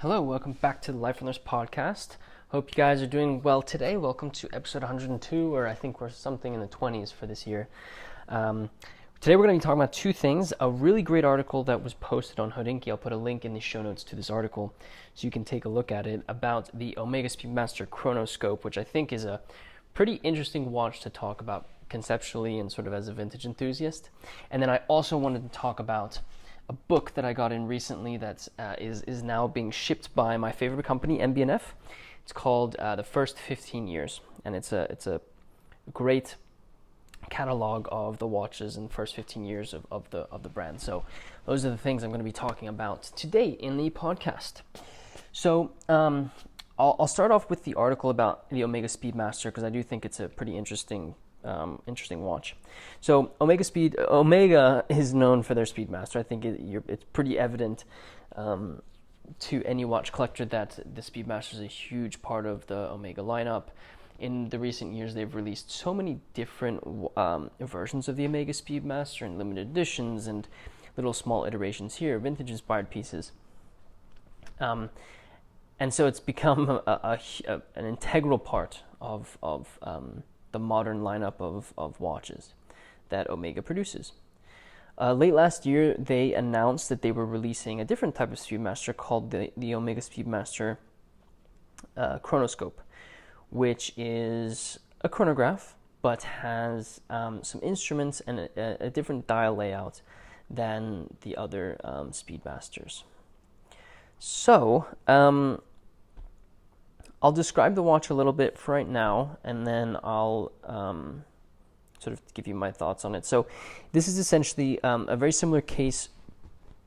Hello, welcome back to the Life Learners podcast. Hope you guys are doing well today. Welcome to episode 102, or I think we're something in the 20s for this year. Today we're going to be talking about two things. A really great article that was posted on Hodinkee. I'll put a link in the show notes to this article so you can take a look at it, about the Omega Speedmaster Chronoscope, which I think is a pretty interesting watch to talk about conceptually and sort of as a vintage enthusiast. And then I also wanted to talk about a book that I got in recently that is now being shipped by my favorite company, MB&F. It's called The First 15 Years, and it's a great catalog of the watches in the first 15 years of the brand. So those are the things I'm going to be talking about today in the podcast. So I'll start off with the article about the Omega Speedmaster because I do think it's a pretty interesting watch. So Omega is known for their Speedmaster. I think it's pretty evident to any watch collector that the Speedmaster is a huge part of the Omega lineup. In the recent years, they've released so many different versions of the Omega Speedmaster and limited editions and little small iterations here, vintage-inspired pieces. And so it's become an integral part of the modern lineup of watches that Omega produces. Late last year, they announced that they were releasing a different type of Speedmaster called the Omega Speedmaster Chronoscope, which is a chronograph but has some instruments and a different dial layout than the other Speedmasters. So, I'll describe the watch a little bit for right now, and then I'll sort of give you my thoughts on it. So this is essentially a very similar case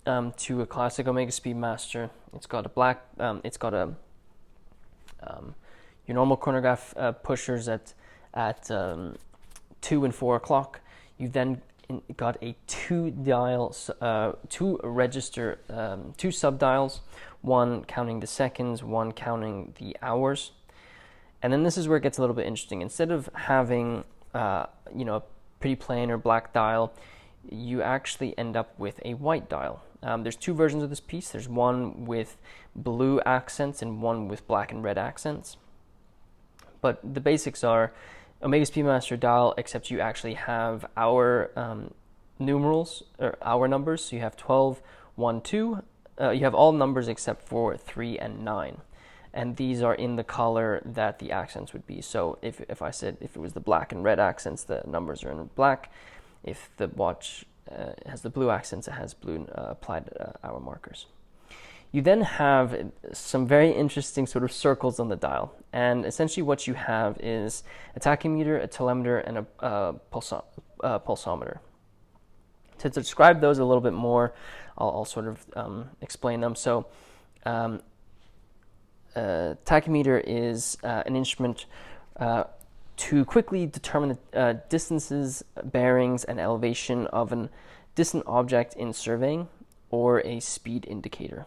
to a classic Omega Speedmaster. It's got your normal chronograph pushers at 2 and 4 o'clock. You've then got a two sub-dials, one counting the seconds, one counting the hours. And then this is where it gets a little bit interesting. Instead of having a pretty plain or black dial, you actually end up with a white dial. There's two versions of this piece. There's one with blue accents and one with black and red accents. But the basics are Omega Speedmaster dial, except you actually have hour numerals, or hour numbers. So you have 12, 1, 2. You have all numbers except for 3 and 9. And these are in the color that the accents would be. So if it was the black and red accents, the numbers are in black. If the watch has the blue accents, it has blue applied hour markers. You then have some very interesting sort of circles on the dial. And essentially what you have is a tachymeter, a telemeter, and a pulsometer. To describe those a little bit more, I'll sort of explain them. So tachymeter is an instrument to quickly determine the distances, bearings, and elevation of a distant object in surveying, or a speed indicator.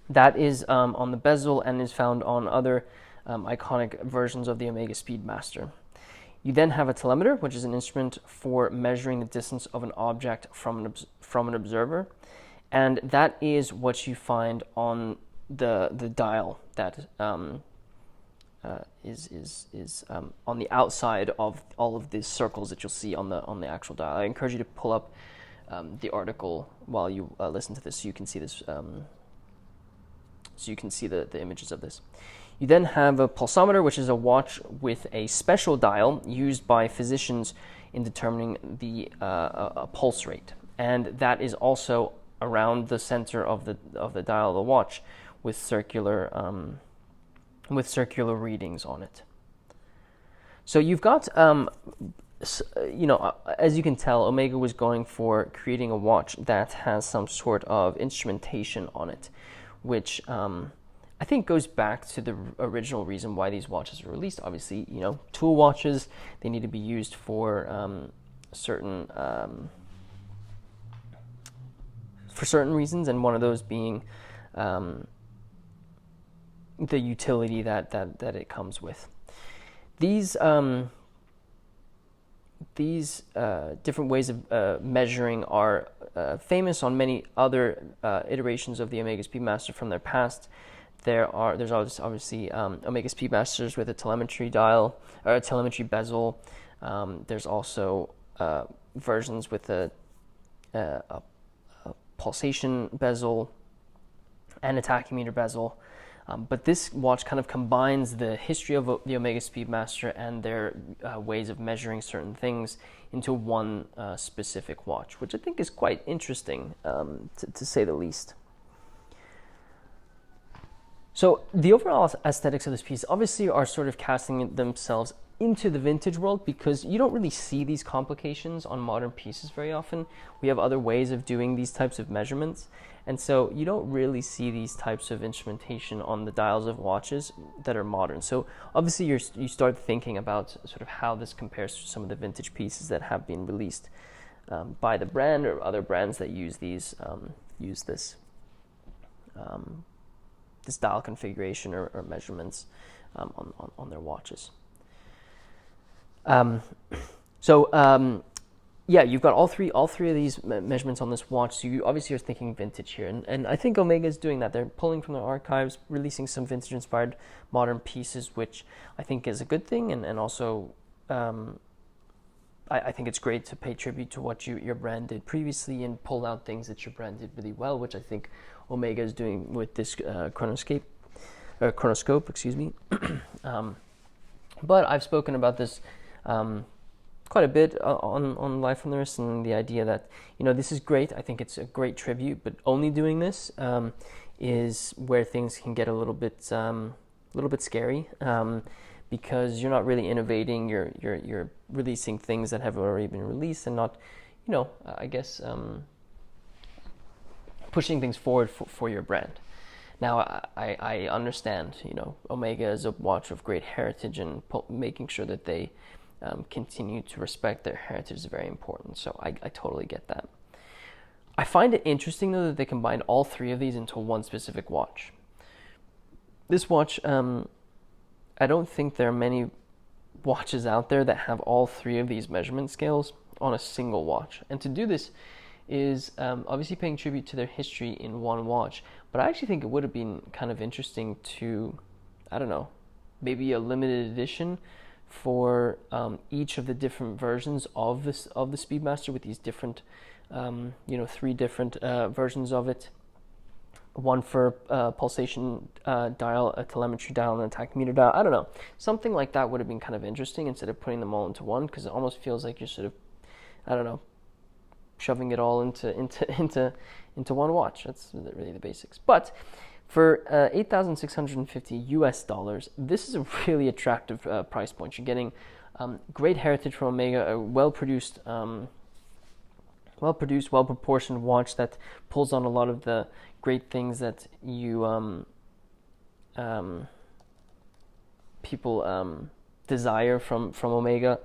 That is on the bezel and is found on other iconic versions of the Omega Speedmaster. You then have a telemeter, which is an instrument for measuring the distance of an object from an observer, and that is what you find on the dial that is on the outside of all of these circles that you'll see on the actual dial. I encourage you to pull up the article while you listen to this, so you can see this. So you can see the images of this. You then have a pulsometer, which is a watch with a special dial used by physicians in determining the pulse rate, and that is also around the center of the dial of the watch, with circular readings on it. So you've got as you can tell, Omega was going for creating a watch that has some sort of instrumentation on it, which I think goes back to the original reason why these watches were released. Obviously, tool watches, they need to be used for certain reasons, and one of those being the utility that it comes with. These different ways of measuring are famous on many other iterations of the Omega Speedmaster from their past. There's obviously Omega Speedmasters with a telemetry dial or a telemetry bezel. There's also versions with a pulsation bezel and a tachymeter bezel. But this watch kind of combines the history of the Omega Speedmaster and their ways of measuring certain things into one specific watch, which I think is quite interesting, to say the least. So the overall aesthetics of this piece obviously are sort of casting themselves into the vintage world, because you don't really see these complications on modern pieces very often. We have other ways of doing these types of measurements, and so you don't really see these types of instrumentation on the dials of watches that are modern. So obviously you start thinking about sort of how this compares to some of the vintage pieces that have been released by the brand or other brands that use this dial configuration or measurements on their watches. Yeah, you've got all three of these measurements on this watch, so you obviously are thinking vintage here, and I think Omega is doing that. They're pulling from their archives, releasing some vintage-inspired modern pieces, which I think is a good thing, and also I think it's great to pay tribute to what your brand did previously and pull out things that your brand did really well, which I think Omega is doing with this Chronoscope, excuse me. But I've spoken about this quite a bit on Live from the Wrist, and the idea that, this is great. I think it's a great tribute, but only doing this is where things can get a little bit scary, because you're not really innovating. You're releasing things that have already been released, and not, I guess, pushing things forward for your brand. Now, I understand, Omega is a watch of great heritage, and making sure that they continue to respect their heritage is very important. So I totally get that. I find it interesting, though, that they combined all three of these into one specific watch. This watch, I don't think there are many watches out there that have all three of these measurement scales on a single watch. And to do this is obviously paying tribute to their history in one watch. But I actually think it would have been kind of interesting to, maybe a limited edition for each of the different versions of the Speedmaster, with these different, three different versions of it. One for pulsation dial, a telemetry dial, and a tachymeter dial. I don't know. Something like that would have been kind of interesting instead of putting them all into one, because it almost feels like you're sort of, shoving it all into one watch. That's really the basics. But for $8,650 this is a really attractive price point. You're getting great heritage from Omega, a well-produced, well-proportioned watch that pulls on a lot of the great things that people desire from Omega.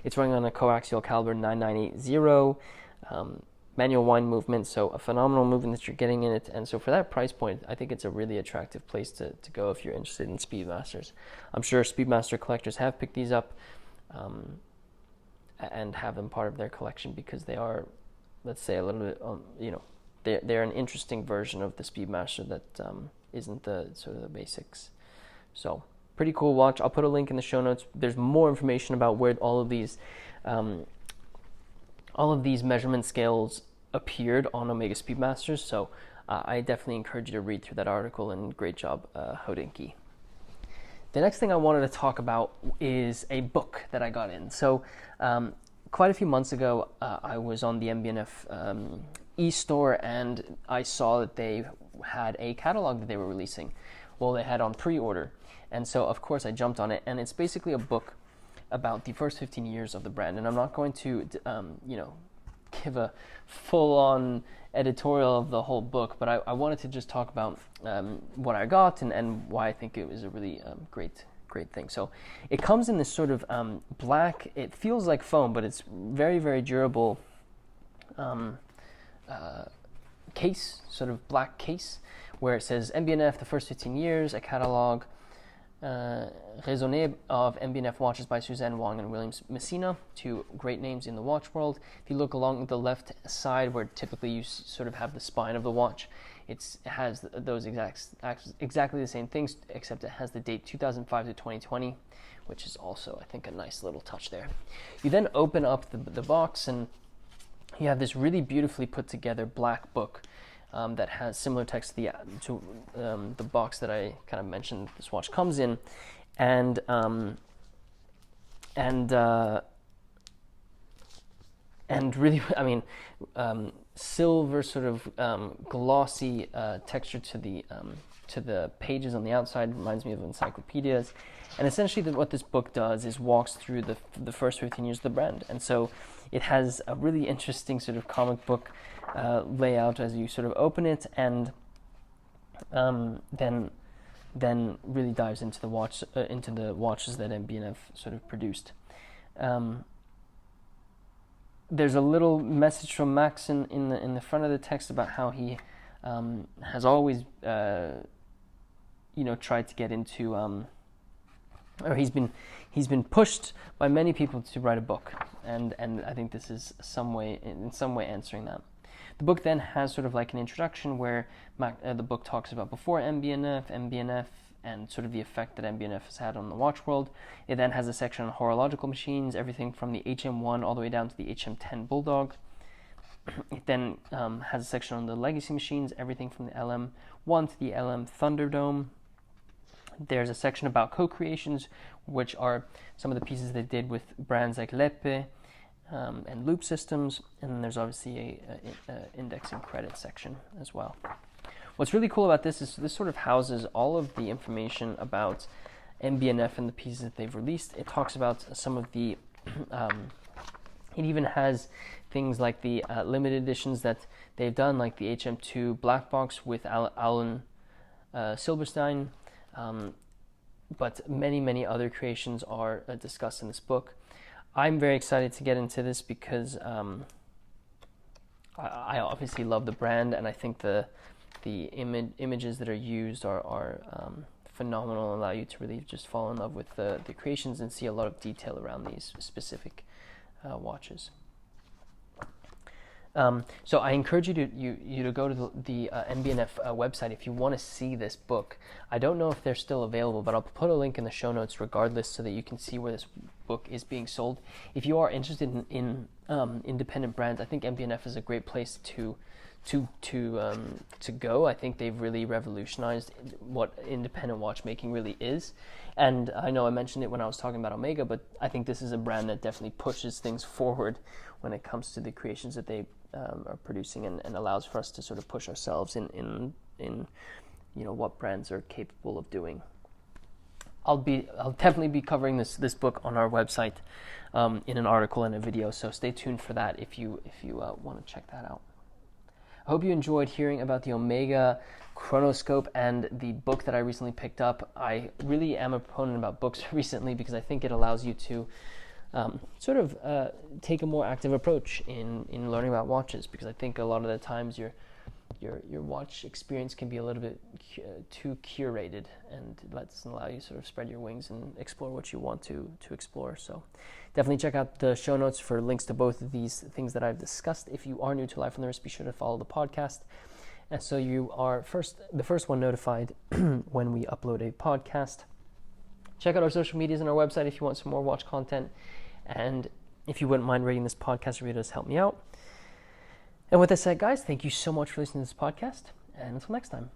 It's running on a coaxial caliber 9980, manual wind movement, so a phenomenal movement that you're getting in it. And so for that price point, I think it's a really attractive place to go if you're interested in Speedmasters. I'm sure Speedmaster collectors have picked these up and have them part of their collection, because they are, let's say, a little bit, they're an interesting version of the Speedmaster that isn't the sort of the basics. So pretty cool watch. I'll put a link in the show notes. There's more information about where all of these measurement scales appeared on Omega Speedmasters. So I definitely encourage you to read through that article, and great job, Hodinky. The next thing I wanted to talk about is a book that I got in. So quite a few months ago, I was on the MB&F e-store, and I saw that they had a catalog that they were releasing. Well, they had on pre-order. And so, of course, I jumped on it, and it's basically a book about the first 15 years of the brand. And I'm not going to, give a full-on editorial of the whole book, but I wanted to just talk about what I got and why I think it was a really great thing. So it comes in this sort of black, it feels like foam, but it's very, very durable case, sort of black case, where it says MB&F, the first 15 years, a catalog, Raisonné of MB&F watches by Suzanne Wong and William Messina, two great names in the watch world. If you look along the left side, where typically you sort of have the spine of the watch, it has those exactly the same things, except it has the date 2005 to 2020, which is also, I think, a nice little touch there. You then open up the box, and you have this really beautifully put together black book that has similar text to the box that I kind of mentioned this watch comes in, and really, I mean, silver sort of glossy texture to the pages on the outside. Reminds me of encyclopedias. And essentially what this book does is walks through the first 15 years of the brand. And so it has a really interesting sort of comic book layout as you sort of open it, and then really dives into the watches that MB&F sort of produced. There's a little message from Max in the front of the text about how he has always tried to get into or he's been pushed by many people to write a book, and I think this is in some way answering that. The book then has sort of like an introduction where the book talks about before MB&F, and sort of the effect that MB&F has had on the watch world. It then has a section on horological machines, everything from the HM1 all the way down to the HM10 Bulldog. It then has a section on the legacy machines, everything from the LM1 to the LM Thunderdome. There's a section about co-creations, which are some of the pieces they did with brands like Lepe and Loop Systems, and then there's obviously a index and credit section as well. What's really cool about this is this sort of houses all of the information about MB&F and the pieces that they've released. It talks about some of the it even has things like the limited editions that they've done, like the HM2 Black Box with Alan Silberstein, but many other creations are discussed in this book. I'm very excited to get into this because I obviously love the brand, and I think the images that are used are phenomenal, and allow you to really just fall in love with the creations and see a lot of detail around these specific watches. So I encourage you to go to the MB&F website if you want to see this book. I don't know if they're still available, but I'll put a link in the show notes regardless, so that you can see where this book is being sold. If you are interested in independent brands, I think MB&F is a great place to go. I think they've really revolutionized what independent watchmaking really is. And I know I mentioned it when I was talking about Omega, but I think this is a brand that definitely pushes things forward when it comes to the creations that they are producing, and allows for us to sort of push ourselves in what brands are capable of doing. I'll definitely be covering this book on our website in an article and a video, so stay tuned for that if you want to check that out. I hope you enjoyed hearing about the Omega Chronoscope and the book that I recently picked up. I really am a proponent about books recently because I think it allows you to take a more active approach in learning about watches, because I think a lot of the times your watch experience can be a little bit too curated, and it doesn't allow you to sort of spread your wings and explore what you want to explore. So definitely check out the show notes for links to both of these things that I've discussed. If you are new to Life on the Wrist, be sure to follow the podcast, and so you are the first one notified when we upload a podcast. Check out our social medias and our website if you want some more watch content, and if you wouldn't mind rating this podcast, it does help me out. And with that said, guys, thank you so much for listening to this podcast, and until next time.